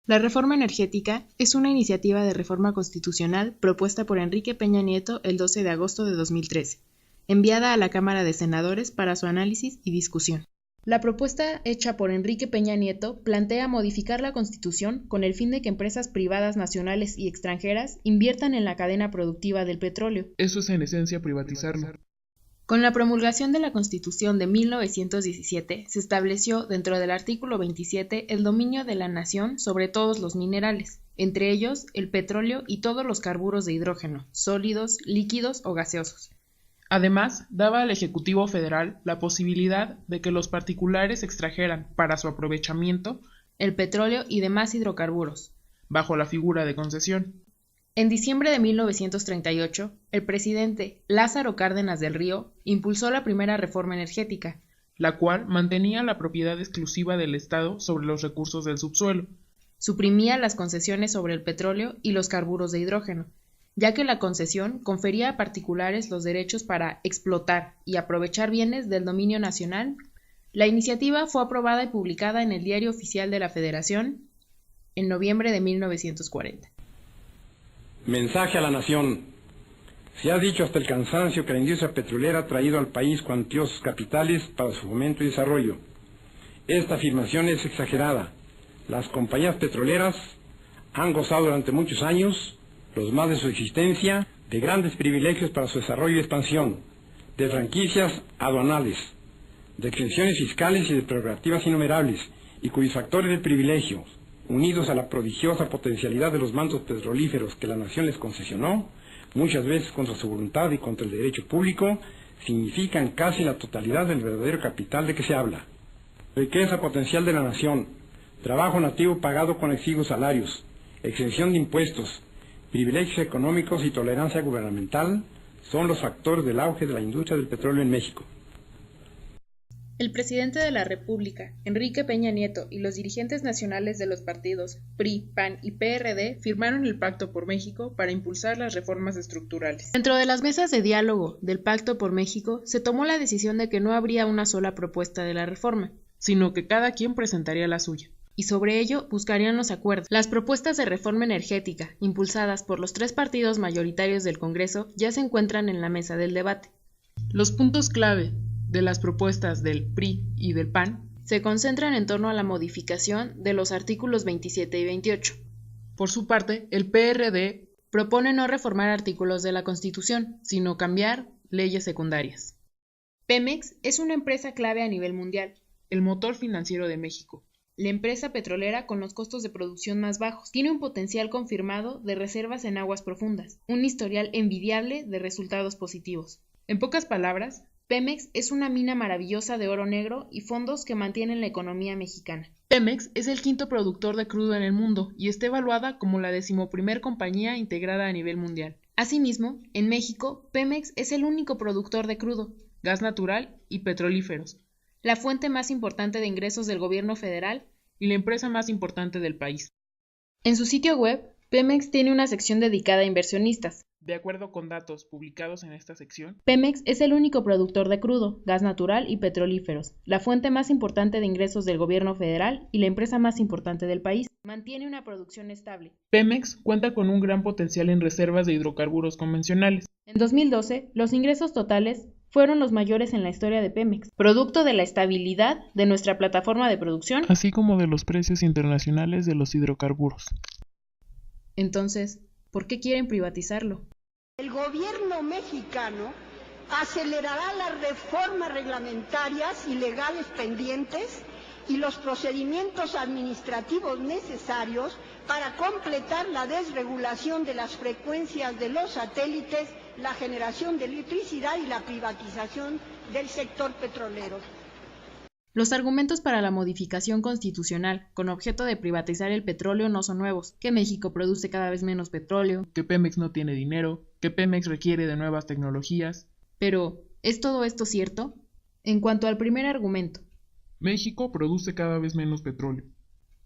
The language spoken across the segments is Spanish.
La reforma energética es una iniciativa de reforma constitucional propuesta por Enrique Peña Nieto el 12 de agosto de 2013, enviada a la Cámara de Senadores para su análisis y discusión. La propuesta hecha por Enrique Peña Nieto plantea modificar la Constitución con el fin de que empresas privadas nacionales y extranjeras inviertan en la cadena productiva del petróleo. Eso es en esencia privatizarlo. Con la promulgación de la Constitución de 1917, se estableció dentro del artículo 27 el dominio de la nación sobre todos los minerales, entre ellos el petróleo y todos los carburos de hidrógeno, sólidos, líquidos o gaseosos. Además, daba al Ejecutivo Federal la posibilidad de que los particulares extrajeran para su aprovechamiento el petróleo y demás hidrocarburos, bajo la figura de concesión. En diciembre de 1938, el presidente Lázaro Cárdenas del Río impulsó la primera reforma energética, la cual mantenía la propiedad exclusiva del Estado sobre los recursos del subsuelo. Suprimía las concesiones sobre el petróleo y los carburos de hidrógeno, ya que la concesión confería a particulares los derechos para explotar y aprovechar bienes del dominio nacional. La iniciativa fue aprobada y publicada en el Diario Oficial de la Federación en noviembre de 1940. Mensaje a la nación. Se ha dicho hasta el cansancio que la industria petrolera ha traído al país cuantiosos capitales para su fomento y desarrollo. Esta afirmación es exagerada. Las compañías petroleras han gozado durante muchos años, los más de su existencia, de grandes privilegios para su desarrollo y expansión, de franquicias aduanales, de exenciones fiscales y de prerrogativas innumerables, y cuyos factores de privilegio, unidos a la prodigiosa potencialidad de los mantos petrolíferos que la nación les concesionó, muchas veces contra su voluntad y contra el derecho público, significan casi la totalidad del verdadero capital de que se habla. Riqueza potencial de la nación, trabajo nativo pagado con exiguos salarios, exención de impuestos, privilegios económicos y tolerancia gubernamental son los factores del auge de la industria del petróleo en México. El presidente de la República, Enrique Peña Nieto, y los dirigentes nacionales de los partidos PRI, PAN y PRD firmaron el Pacto por México para impulsar las reformas estructurales. Dentro de las mesas de diálogo del Pacto por México, se tomó la decisión de que no habría una sola propuesta de la reforma, sino que cada quien presentaría la suya. Y sobre ello buscarían los acuerdos. Las propuestas de reforma energética, impulsadas por los 3 partidos mayoritarios del Congreso, ya se encuentran en la mesa del debate. Los puntos clave de las propuestas del PRI y del PAN se concentran en torno a la modificación de los artículos 27 y 28. Por su parte, el PRD propone no reformar artículos de la Constitución, sino cambiar leyes secundarias. Pemex es una empresa clave a nivel mundial, el motor financiero de México. La empresa petrolera con los costos de producción más bajos tiene un potencial confirmado de reservas en aguas profundas, un historial envidiable de resultados positivos. En pocas palabras, Pemex es una mina maravillosa de oro negro y fondos que mantienen la economía mexicana. Pemex es el 5º productor de crudo en el mundo y está evaluada como la 11ª compañía integrada a nivel mundial. Asimismo, en México, Pemex es el único productor de crudo, gas natural y petrolíferos, la fuente más importante de ingresos del gobierno federal y la empresa más importante del país. En su sitio web, Pemex tiene una sección dedicada a inversionistas. De acuerdo con datos publicados en esta sección, Pemex es el único productor de crudo, gas natural y petrolíferos, la fuente más importante de ingresos del gobierno federal y la empresa más importante del país. Mantiene una producción estable. Pemex cuenta con un gran potencial en reservas de hidrocarburos convencionales. En 2012, los ingresos totales fueron los mayores en la historia de Pemex, producto de la estabilidad de nuestra plataforma de producción, así como de los precios internacionales de los hidrocarburos. Entonces, ¿por qué quieren privatizarlo? El gobierno mexicano acelerará las reformas reglamentarias y legales pendientes y los procedimientos administrativos necesarios para completar la desregulación de las frecuencias de los satélites, la generación de electricidad y la privatización del sector petrolero. Los argumentos para la modificación constitucional con objeto de privatizar el petróleo no son nuevos, que México produce cada vez menos petróleo, que Pemex no tiene dinero, que Pemex requiere de nuevas tecnologías. Pero, ¿es todo esto cierto? En cuanto al primer argumento, México produce cada vez menos petróleo.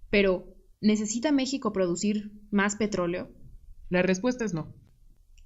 Pero, ¿necesita México producir más petróleo? La respuesta es no.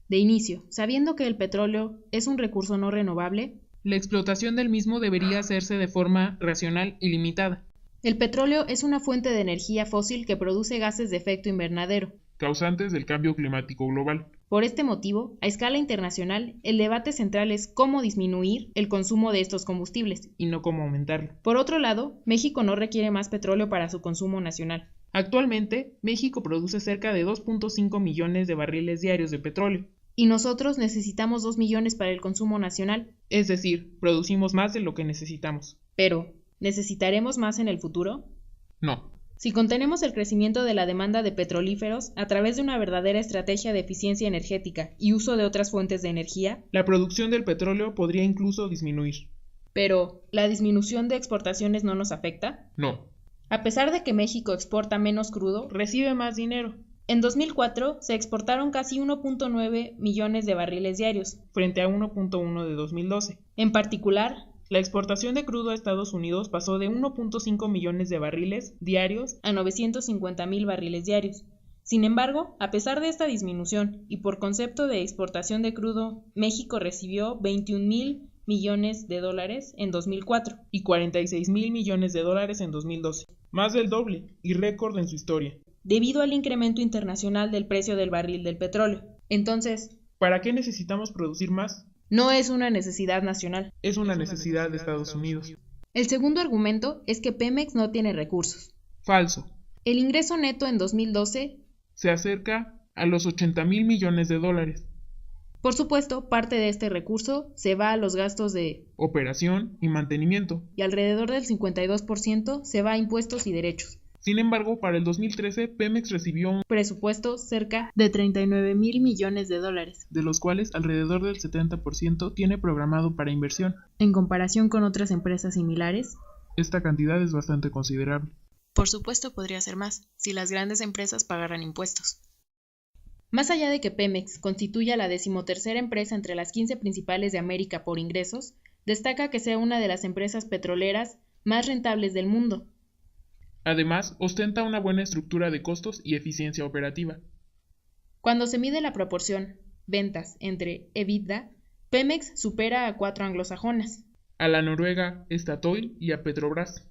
De inicio, sabiendo que el petróleo es un recurso no renovable, la explotación del mismo debería hacerse de forma racional y limitada. El petróleo es una fuente de energía fósil que produce gases de efecto invernadero, causantes del cambio climático global. Por este motivo, a escala internacional, el debate central es cómo disminuir el consumo de estos combustibles, y no cómo aumentarlo. Por otro lado, México no requiere más petróleo para su consumo nacional. Actualmente, México produce cerca de 2.5 millones de barriles diarios de petróleo. Y nosotros necesitamos 2 millones para el consumo nacional. Es decir, producimos más de lo que necesitamos. Pero, ¿necesitaremos más en el futuro? No. Si contenemos el crecimiento de la demanda de petrolíferos a través de una verdadera estrategia de eficiencia energética y uso de otras fuentes de energía, la producción del petróleo podría incluso disminuir. Pero, ¿la disminución de exportaciones no nos afecta? No. A pesar de que México exporta menos crudo, recibe más dinero. En 2004 se exportaron casi 1.9 millones de barriles diarios, frente a 1.1 de 2012. En particular, la exportación de crudo a Estados Unidos pasó de 1.5 millones de barriles diarios a 950,000 barriles diarios. Sin embargo, a pesar de esta disminución y por concepto de exportación de crudo, México recibió 21,000 millones de dólares en 2004 y 46,000 millones de dólares en 2012, más del doble y récord en su historia, debido al incremento internacional del precio del barril del petróleo. Entonces, ¿para qué necesitamos producir más? No es una necesidad nacional. Es una necesidad de Estados Unidos. El segundo argumento es que Pemex no tiene recursos. Falso. El ingreso neto en 2012 se acerca a los 80,000 millones de dólares. Por supuesto, parte de este recurso se va a los gastos de operación y mantenimiento, y alrededor del 52% se va a impuestos y derechos. Sin embargo, para el 2013, Pemex recibió un presupuesto cerca de 39,000 millones de dólares, de los cuales alrededor del 70% tiene programado para inversión. En comparación con otras empresas similares, esta cantidad es bastante considerable. Por supuesto, podría ser más, si las grandes empresas pagaran impuestos. Más allá de que Pemex constituya la 13ª empresa entre las 15 principales de América por ingresos, destaca que sea una de las empresas petroleras más rentables del mundo. Además, ostenta una buena estructura de costos y eficiencia operativa. Cuando se mide la proporción ventas entre EBITDA, Pemex supera a 4 anglosajonas, a la noruega Statoil y a Petrobras.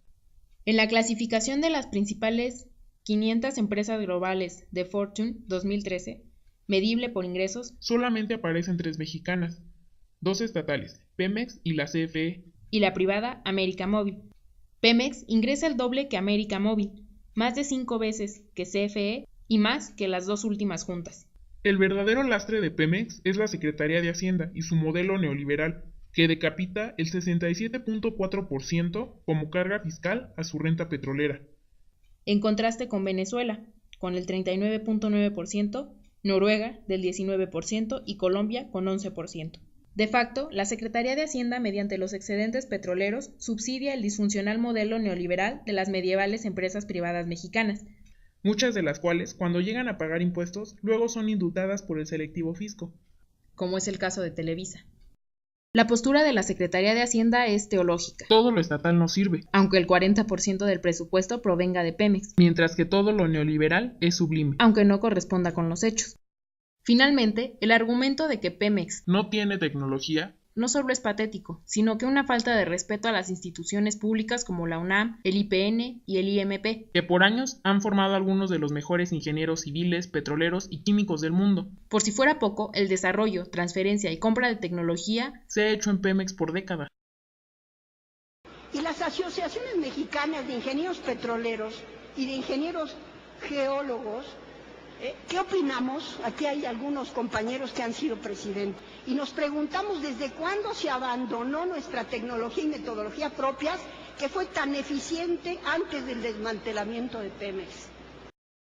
En la clasificación de las principales 500 empresas globales de Fortune 2013, medible por ingresos, solamente aparecen 3 mexicanas, 2 estatales, Pemex y la CFE, y la privada América Móvil. Pemex ingresa el doble que América Móvil, más de 5 veces que CFE y más que las 2 últimas juntas. El verdadero lastre de Pemex es la Secretaría de Hacienda y su modelo neoliberal, que decapita el 67.4% como carga fiscal a su renta petrolera. En contraste con Venezuela, con el 39.9%, Noruega del 19% y Colombia con 11%. De facto, la Secretaría de Hacienda, mediante los excedentes petroleros, subsidia el disfuncional modelo neoliberal de las medievales empresas privadas mexicanas, muchas de las cuales, cuando llegan a pagar impuestos, luego son indultadas por el selectivo fisco, como es el caso de Televisa. La postura de la Secretaría de Hacienda es teológica. Todo lo estatal no sirve, aunque el 40% del presupuesto provenga de Pemex, mientras que todo lo neoliberal es sublime, aunque no corresponda con los hechos. Finalmente, el argumento de que Pemex no tiene tecnología no solo es patético, sino que una falta de respeto a las instituciones públicas como la UNAM, el IPN y el IMP, que por años han formado algunos de los mejores ingenieros civiles, petroleros y químicos del mundo. Por si fuera poco, el desarrollo, transferencia y compra de tecnología se ha hecho en Pemex por décadas. Y las asociaciones mexicanas de ingenieros petroleros y de ingenieros geólogos, ¿qué opinamos? Aquí hay algunos compañeros que han sido presidentes y nos preguntamos desde cuándo se abandonó nuestra tecnología y metodología propias que fue tan eficiente antes del desmantelamiento de Pemex.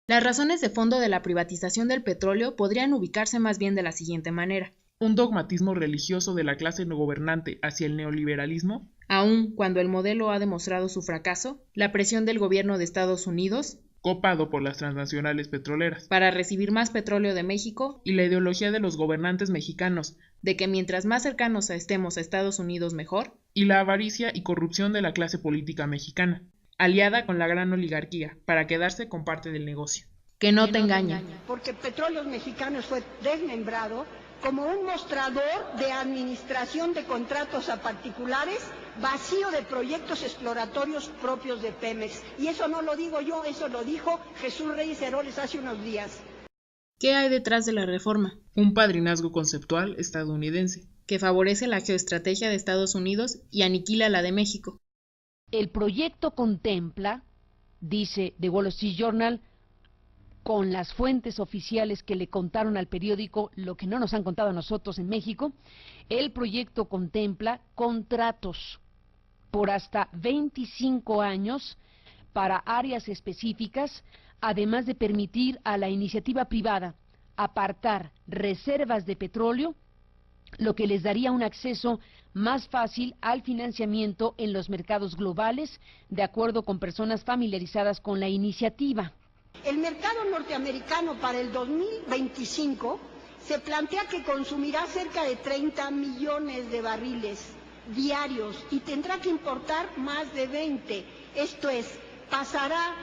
Las razones de fondo de la privatización del petróleo podrían ubicarse más bien de la siguiente manera. Un dogmatismo religioso de la clase gobernante hacia el neoliberalismo, aun cuando el modelo ha demostrado su fracaso, la presión del gobierno de Estados Unidos, copado por las transnacionales petroleras, para recibir más petróleo de México, y la ideología de los gobernantes mexicanos, de que mientras más cercanos estemos a Estados Unidos mejor, y la avaricia y corrupción de la clase política mexicana, aliada con la gran oligarquía, para quedarse con parte del negocio. Que no te engañen. Porque Petróleos Mexicanos fue desmembrado como un mostrador de administración de contratos a particulares, vacío de proyectos exploratorios propios de Pemex. Y eso no lo digo yo, eso lo dijo Jesús Reyes Heroles hace unos días. ¿Qué hay detrás de la reforma? Un padrinazgo conceptual estadounidense que favorece la geoestrategia de Estados Unidos y aniquila la de México. El proyecto contempla, dice The Wall Street Journal, con las fuentes oficiales que le contaron al periódico lo que no nos han contado a nosotros en México, el proyecto contempla contratos por hasta 25 años para áreas específicas, además de permitir a la iniciativa privada apartar reservas de petróleo, lo que les daría un acceso más fácil al financiamiento en los mercados globales, de acuerdo con personas familiarizadas con la iniciativa. El mercado norteamericano para el 2025 se plantea que consumirá cerca de 30 millones de barriles diarios y tendrá que importar más de 20. Esto es, pasará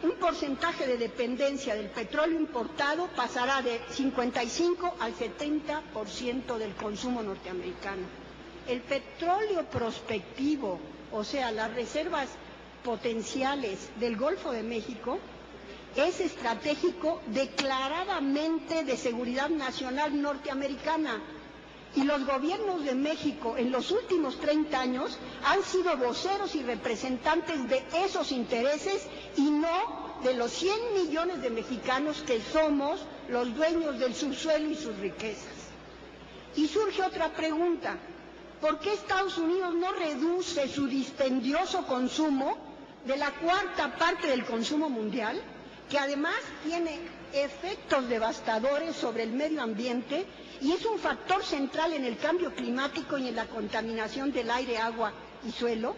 un porcentaje de dependencia del petróleo importado, pasará de 55 al 70% del consumo norteamericano. El petróleo prospectivo, o sea, las reservas potenciales del Golfo de México, es estratégico declaradamente de seguridad nacional norteamericana. Y los gobiernos de México en los últimos 30 años han sido voceros y representantes de esos intereses y no de los 100 millones de mexicanos que somos los dueños del subsuelo y sus riquezas. Y surge otra pregunta: ¿por qué Estados Unidos no reduce su dispendioso consumo de la cuarta parte del consumo mundial, que además tiene efectos devastadores sobre el medio ambiente y es un factor central en el cambio climático y en la contaminación del aire, agua y suelo?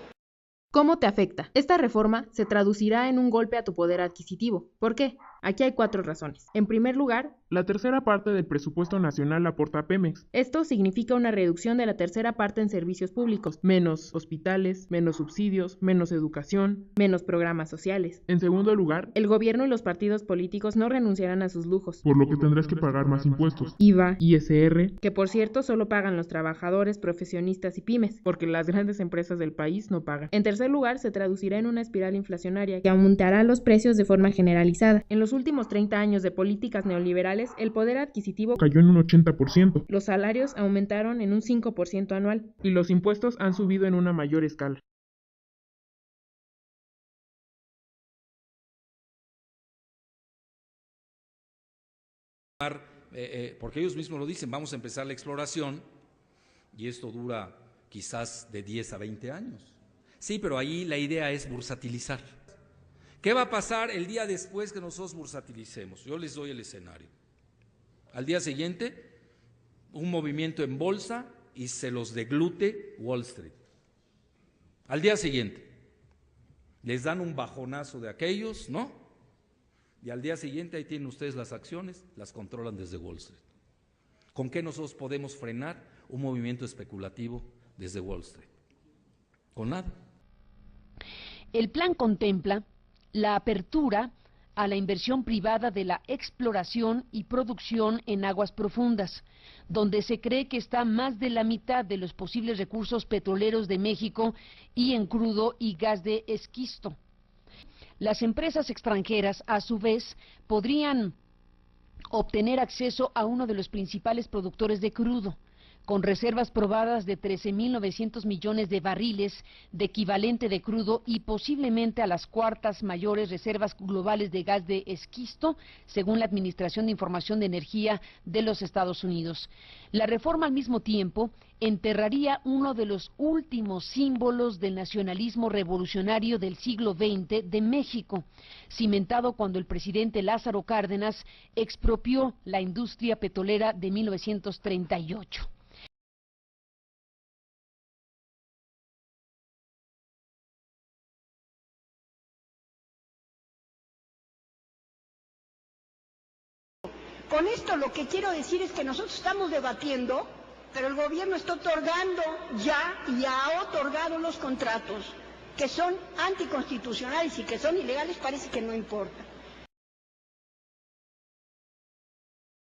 ¿Cómo te afecta? Esta reforma se traducirá en un golpe a tu poder adquisitivo. ¿Por qué? Aquí hay 4 razones. En primer lugar, la tercera parte del presupuesto nacional la aporta Pemex. Esto significa una reducción de la tercera parte en servicios públicos. Menos hospitales, menos subsidios, menos educación, menos programas sociales. En segundo lugar, el gobierno y los partidos políticos no renunciarán a sus lujos, por lo que tendrás que pagar más impuestos. IVA, ISR, que por cierto solo pagan los trabajadores, profesionistas y pymes, porque las grandes empresas del país no pagan. En tercer lugar, se traducirá en una espiral inflacionaria que aumentará los precios de forma generalizada. En los últimos 30 años de políticas neoliberales, el poder adquisitivo cayó en un 80%. Los salarios aumentaron en un 5% anual. Y los impuestos han subido en una mayor escala. Porque ellos mismos lo dicen, vamos a empezar la exploración y esto dura quizás de 10 a 20 años. Sí, pero ahí la idea es bursatilizar. ¿Qué va a pasar el día después que nosotros bursatilicemos? Yo les doy el escenario. Al día siguiente, un movimiento en bolsa y se los deglute Wall Street. Al día siguiente, les dan un bajonazo de aquellos, ¿no? Y al día siguiente ahí tienen ustedes las acciones, las controlan desde Wall Street. ¿Con qué nosotros podemos frenar un movimiento especulativo desde Wall Street? Con nada. El plan contempla la apertura a la inversión privada de la exploración y producción en aguas profundas, donde se cree que está más de la mitad de los posibles recursos petroleros de México y en crudo y gas de esquisto. Las empresas extranjeras, a su vez, podrían obtener acceso a uno de los principales productores de crudo, con reservas probadas de 13.900 millones de barriles de equivalente de crudo y posiblemente a las cuartas mayores reservas globales de gas de esquisto, según la Administración de Información de Energía de los Estados Unidos. La reforma, al mismo tiempo, enterraría uno de los últimos símbolos del nacionalismo revolucionario del siglo XX de México, cimentado cuando el presidente Lázaro Cárdenas expropió la industria petrolera de 1938. Con esto lo que quiero decir es que nosotros estamos debatiendo, pero el gobierno está otorgando ya y ha otorgado los contratos que son anticonstitucionales y que son ilegales, parece que no importa.